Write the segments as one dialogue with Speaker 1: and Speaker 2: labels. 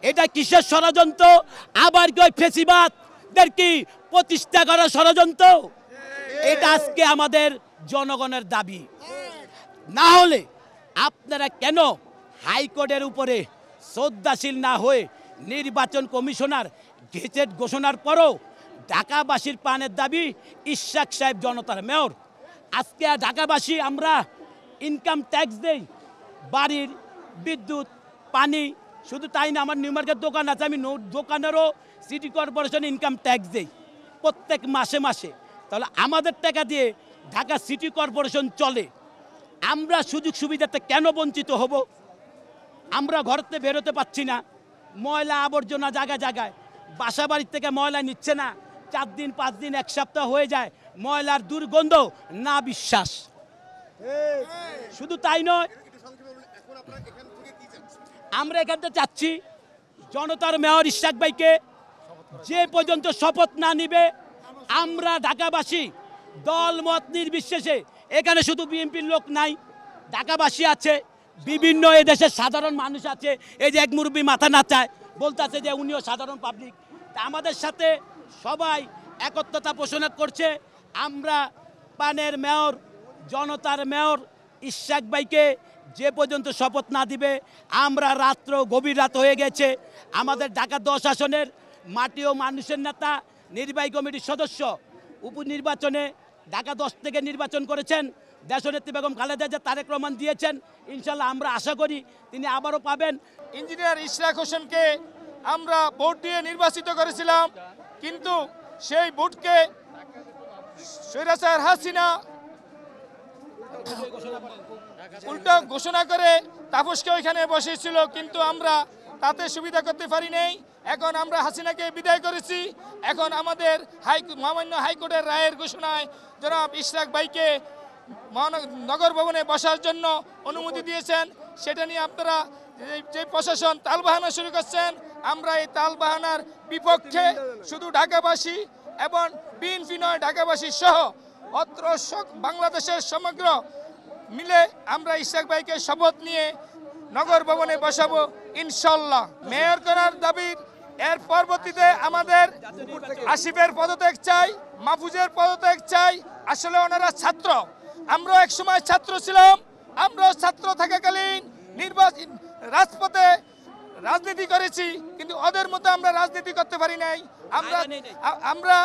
Speaker 1: এটা কিসের ষড়যন্ত্র? আবার কি ওই ফেসিবাদদের কি প্রতিষ্ঠা করার ষড়যন্ত্র? এটা আজকে আমাদের জনগণের দাবি। না হলে আপনারা কেন হাইকোর্টের উপরে শ্রদ্ধাশীল না হয়ে নির্বাচন কমিশনার গেজেট ঘোষণার পরও ঢাকাবাসীর প্রাণের দাবি ইশরাক সাহেব জনতার মেয়র। আজকে ঢাকাবাসী আমরা ইনকাম ট্যাক্স দেই, বাড়ির বিদ্যুৎ পানি, শুধু তাই না, আমার নিউ মার্কেট দোকান আছে, আমি দোকানেরও সিটি কর্পোরেশন ইনকাম ট্যাক্স দেই প্রত্যেক মাসে মাসে। তাহলে আমাদের টাকা দিয়ে ঢাকা সিটি কর্পোরেশন চলে, আমরা সুযোগ সুবিধাতে কেন বঞ্চিত হব? আমরা ঘর থেকে বেরোতে পারছি না, ময়লা আবর্জনা জায়গায় জায়গায়, বাসা বাড়ির থেকে ময়লা নিচ্ছে না, 4 দিন 5 দিন 1 সপ্তাহ হয়ে যায়, ময়লার দুর্গন্ধ না বিশ্বাস। শুধু তাই নয়, আমরা এখান থেকে চাচ্ছি জনতার মেয়র ইশরাক ভাইকে যে পর্যন্ত শপথ না নিবে, আমরা ঢাকাবাসী দল মত নির্বিশেষে, এখানে শুধু বিএনপির লোক নাই, ঢাকাবাসী আছে, বিভিন্ন এদেশের সাধারণ মানুষ আছে। এই যে এক মুরব্বী মাথা নাচায়, বলতেছে যে উনিও সাধারণ পাবলিক। তা আমাদের সাথে সবাই একত্রতা পোষণ করছে। আমরা পানের মেয়র, জনতার মেয়র ইশরাক ভাইকে যে পর্যন্ত শপথ না দিবে, আমরা রাত্র গভীর রাত হয়ে গেছে, আমাদের ঢাকা 10 আসনের মাটি ও মানুষের নেতা, নির্বাহী কমিটির সদস্য উপনির্বাচনে ঢাকা 10 থেকে নির্বাচন করেছেন, দেশনেত্রী বেগম খালেদা জিয়া তারেক রহমান দিয়েছেন। ইনশাল্লাহ আমরা আশা করি তিনি আবারও পাবেন।
Speaker 2: ইঞ্জিনিয়ার ইশরাক হোসেনকে আমরা ভোট দিয়ে নির্বাচিত করেছিলাম, কিন্তু সেই ভোটকে স্বৈরাচার হাসিনা উল্টো ঘোষণা করে তাপসকে ওইখানে বসেছিল, কিন্তু আমরা তাতে সুবিধা করতে পারি নাই। এখন আমরা হাসিনাকে বিদায় করেছি। এখন আমাদের মহামান্য হাইকোর্টের রায়ের ঘোষণায় জনাব ইশরাক ভাইকে নগর ভবনে বসার জন্য অনুমতি দিয়েছেন। সেটা নিয়ে আপনারা যে প্রশাসন তালবাহানা শুরু করছেন, আমরা এই তালবাহানার বিপক্ষে। শুধু ঢাকাবাসী এবং বিএনপি নয়, ঢাকাবাসী সহ অত্র বাংলাদেশের সমগ্র মিলে আমরা ইশরাক ভাইকে শপথ নিয়ে নগর ভবনে বসাবো ইনশাল্লাহ। মেয়র করার দাবির এর পরবর্তীতে আমাদের আসিফের পদত্যাগ চাই, মাহফুজের পদত্যাগ চাই। আসলে ওনারা ছাত্র, আমরাও একসময় ছাত্র ছিলাম, আমরাও ছাত্র থাকাকালীন রাজপথে রাজনীতি করেছি, কিন্তু ওদের মতো আমরা রাজনীতি করতে পারি নাই। আমরা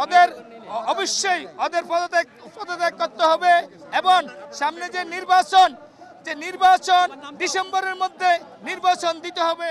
Speaker 2: ওদের অবশ্যই ওদের পদত্যাগ করতে হবে এবং সামনে যে নির্বাচন ডিসেম্বরের মধ্যে নির্বাচন দিতে হবে।